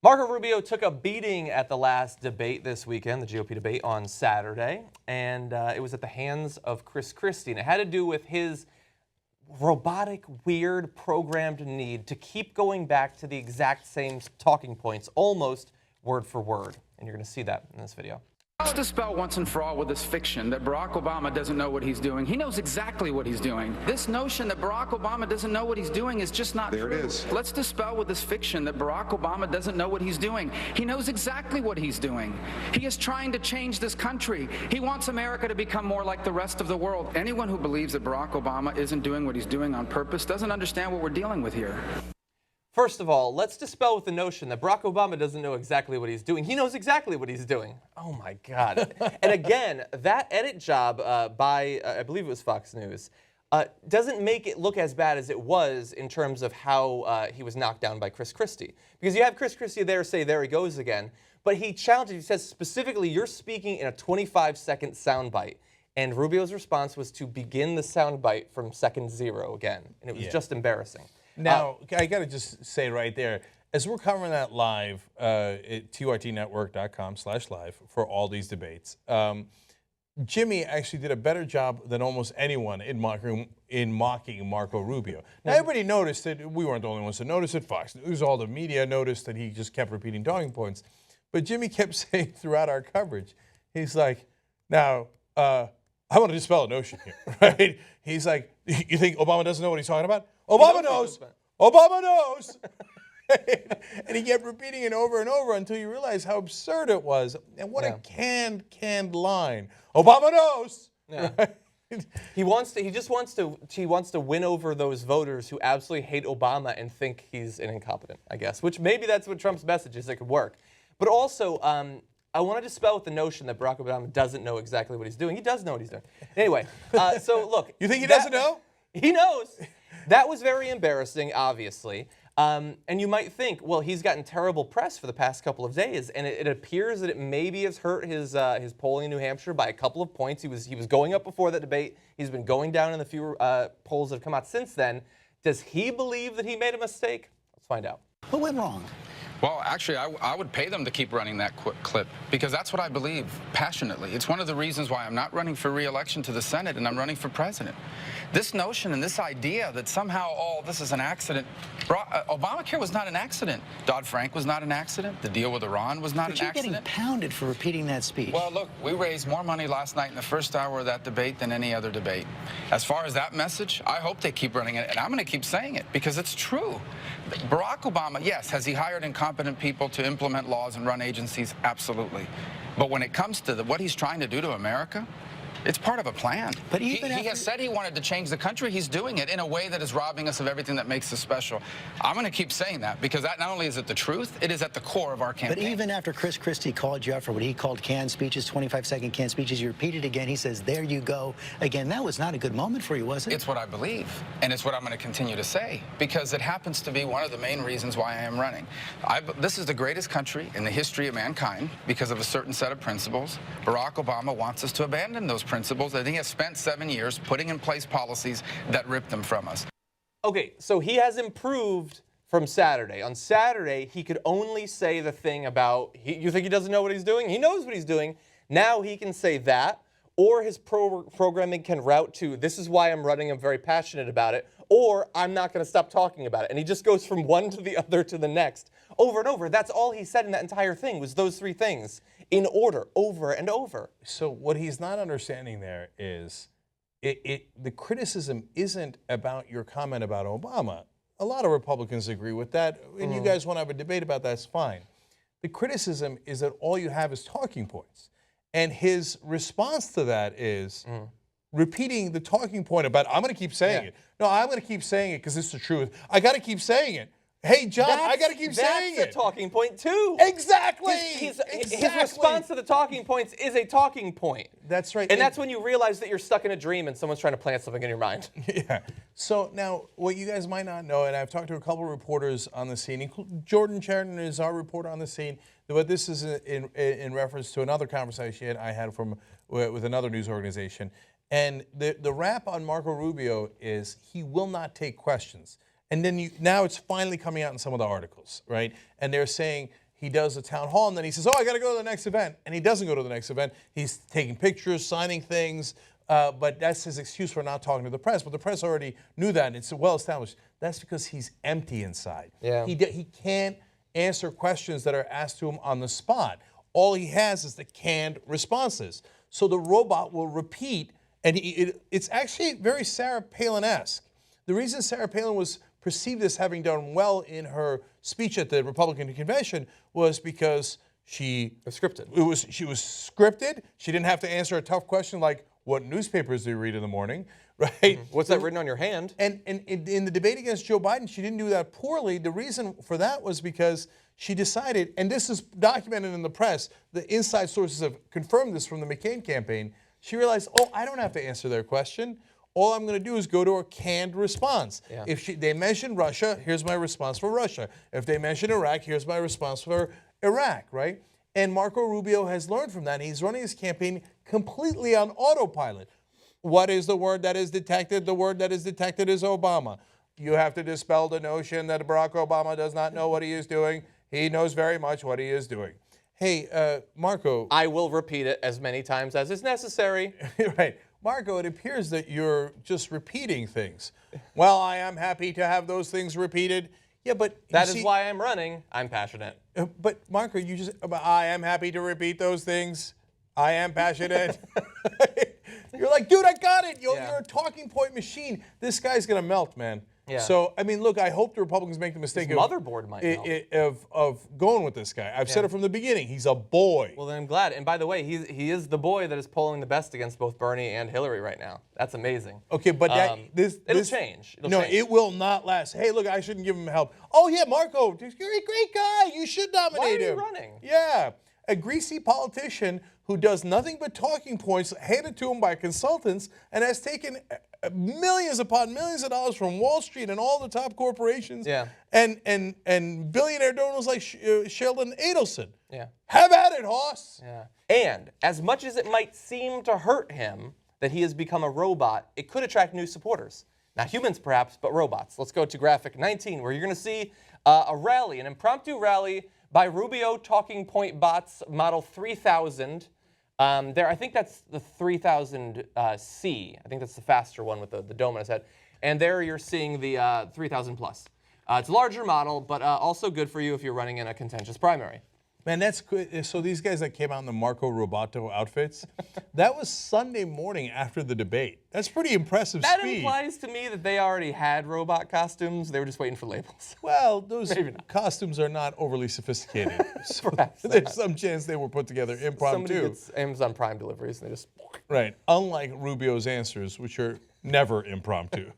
Marco Rubio took a beating at the last debate this weekend, the GOP debate on Saturday, and it was at the hands of Chris Christie. And it had to do with his robotic, weird, programmed need to keep going back to the exact same talking points, almost word for word. And you're going to see that in this video. Let's dispel once and for all with this fiction that Barack Obama doesn't know what he's doing. He knows exactly what he's doing. This notion that Barack Obama doesn't know what he's doing is just not true. There it is. Let's dispel with this fiction that Barack Obama doesn't know what he's doing. He knows exactly what he's doing. He is trying to change this country. He wants America to become more like the rest of the world. Anyone who believes that Barack Obama isn't doing what he's doing on purpose doesn't understand what we're dealing with here. First of all, let's dispel with the notion that Barack Obama doesn't know exactly what he's doing. He knows exactly what he's doing. Oh my God. And again, that edit job by, I believe it was Fox News, doesn't make it look as bad as it was in terms of how he was knocked down by Chris Christie. Because you have Chris Christie there say, there he goes again. But he challenges, he says specifically, you're speaking in a 25-second soundbite. And Rubio's response was to begin the soundbite from second 0 again. And it was just embarrassing. Now, I got to just say right there, as we're covering that live at turtnetwork.com/live for all these debates, Jimmy actually did a better job than almost anyone in mocking Marco Rubio. Now, everybody noticed that we weren't the only ones to notice it. Fox News, all the media noticed that he just kept repeating talking points. But Jimmy kept saying throughout our coverage, he's like, now, I want to dispel a notion here, right? He's like, you think Obama doesn't know what he's talking about? Obama knows. Obama knows. And he kept repeating it over and over until you realize how absurd it was. And what a canned line. Obama knows. Yeah. Right? He just wants to win over those voters who absolutely hate Obama and think he's an incompetent, I guess. Which maybe that's what Trump's message is. It could work. But also, I want to dispel with the notion that Barack Obama doesn't know exactly what he's doing. He does know what he's doing. Anyway, so look. You think he doesn't know? He knows. That was very embarrassing, obviously. And you might think, well, he's gotten terrible press for the past couple of days, and it appears that it maybe has hurt his polling in New Hampshire by a couple of points. He was going up before that debate. He's been going down in the few polls that have come out since then. Does he believe that he made a mistake? Let's find out. What went wrong? Well, actually, I would pay them to keep running that clip because that's what I believe passionately. It's one of the reasons why I'm not running for re-election to the Senate and I'm running for president. This notion and this idea that somehow, oh, this is an accident. Obamacare was not an accident. Dodd-Frank was not an accident. The deal with Iran was not an accident. But you're getting pounded for repeating that speech. Well, look, we raised more money last night in the first hour of that debate than any other debate. As far as that message, I hope they keep running it, and I'm going to keep saying it because it's true. Barack Obama, yes, has he hired incompetent people to implement laws and run agencies? Absolutely. But when it comes to what he's trying to do to America, it's part of a plan. But he has said he wanted to change the country. He's doing it in a way that is robbing us of everything that makes us special. I'm going to keep saying that because that not only is it the truth, it is at the core of our campaign. But even after Chris Christie called you out for what he called canned speeches, 25-second canned speeches, you repeated again. He says, there you go. Again, that was not a good moment for you, was it? It's what I believe, and it's what I'm going to continue to say because it happens to be one of the main reasons why I am running. This is the greatest country in the history of mankind because of a certain set of principles. Barack Obama wants us to abandon those principles that he has spent 7 years putting in place policies that rip them from us. Okay, so he has improved from Saturday. On Saturday, he could only say the thing about, you think he doesn't know what he's doing? He knows what he's doing. Now he can say that, or his programming can route to, this is why I'm running, I'm very passionate about it, or I'm not going to stop talking about it. And he just goes from one to the other to the next, over and over. That's all he said in that entire thing was those three things. In order, over and over. So what he's not understanding there is the criticism isn't about your comment about Obama. A lot of Republicans agree with that, and you guys want to have a debate about that, that's fine. The criticism is that all you have is talking points. And his response to that is repeating the talking point about, I'm going to keep saying it. No, I'm going to keep saying it because it's the truth. I got to keep saying it. Hey, John, I got to keep saying it. That's a talking point, too. Exactly. His response to the talking points is a talking point. That's right. And that's when you realize that you're stuck in a dream and someone's trying to plant something in your mind. Yeah. So now, what you guys might not know, and I've talked to a couple of reporters on the scene, Jordan Sheridan is our reporter on the scene, but this is in reference to another conversation I had with another news organization. And the rap on Marco Rubio is he will not take questions. And then now it's finally coming out in some of the articles, right? And they're saying he does a town hall, and then he says, oh, I got to go to the next event. And he doesn't go to the next event. He's taking pictures, signing things, but that's his excuse for not talking to the press. But the press already knew that, and it's well established. That's because he's empty inside. Yeah. He can't answer questions that are asked to him on the spot. All he has is the canned responses. So the robot will repeat, and it's actually very Sarah Palin-esque. The reason Sarah Palin was perceived as having done well in her speech at the Republican convention was because she was scripted. She didn't have to answer a tough question like, what newspapers do you read in the morning, right? What's that written on your hand? And in the debate against Joe Biden, she didn't do that poorly. The reason for that was because she decided, and this is documented in the press, the inside sources have confirmed this from the McCain campaign, she realized, oh, I don't have to answer their question. All I'm going to do is go to a canned response. Yeah. If they mention Russia, here's my response for Russia. If they mention Iraq, here's my response for Iraq, right? And Marco Rubio has learned from that. He's running his campaign completely on autopilot. What is the word that is detected? The word that is detected is Obama. You have to dispel the notion that Barack Obama does not know what he is doing. He knows very much what he is doing. Hey, Marco. I will repeat it as many times as is necessary. Right. Marco, it appears that you're just repeating things. Well, I am happy to have those things repeated. Yeah, but That is why I'm running. I'm passionate. But Marco, you just, I am happy to repeat those things. I am passionate. You're like, dude, I got it. You're a talking point machine. This guy's going to melt, man. Yeah. So, I mean, look, I hope the Republicans make the mistake motherboard might melt. of going with this guy. I've said it from the beginning. He's a boy. Well, then I'm glad. And by the way, he is the boy that is polling the best against both Bernie and Hillary right now. That's amazing. Okay, but it'll change. No, it will not last. Hey, look, I shouldn't give him help. Oh, yeah, Marco, you're a great guy. You should nominate him. Why are you running? Yeah. A greasy politician who does nothing but talking points handed to him by consultants and has taken millions upon millions of dollars from Wall Street and all the top corporations and billionaire donors like Sheldon Adelson. Yeah. Have at it, Hoss. Yeah. And as much as it might seem to hurt him that he has become a robot, it could attract new supporters. Not humans, perhaps, but robots. Let's go to graphic 19, where you're going to see a rally, an impromptu rally by Rubio talking point bots model 3000. I think that's the 3000C. I think that's the faster one with the dome on his head. And there you're seeing the 3000 plus. It's a larger model, but also good for you if you're running in a contentious primary. Man, that's good. So these guys that came out in the Marco Roboto outfits, that was Sunday morning after the debate. That's pretty impressive That speed. implies to me that they already had robot costumes. They were just waiting for labels. Well, those costumes are not overly sophisticated. So there's some chance they were put together impromptu. Somebody gets Amazon Prime deliveries and they just... Right. Unlike Rubio's answers, which are never impromptu.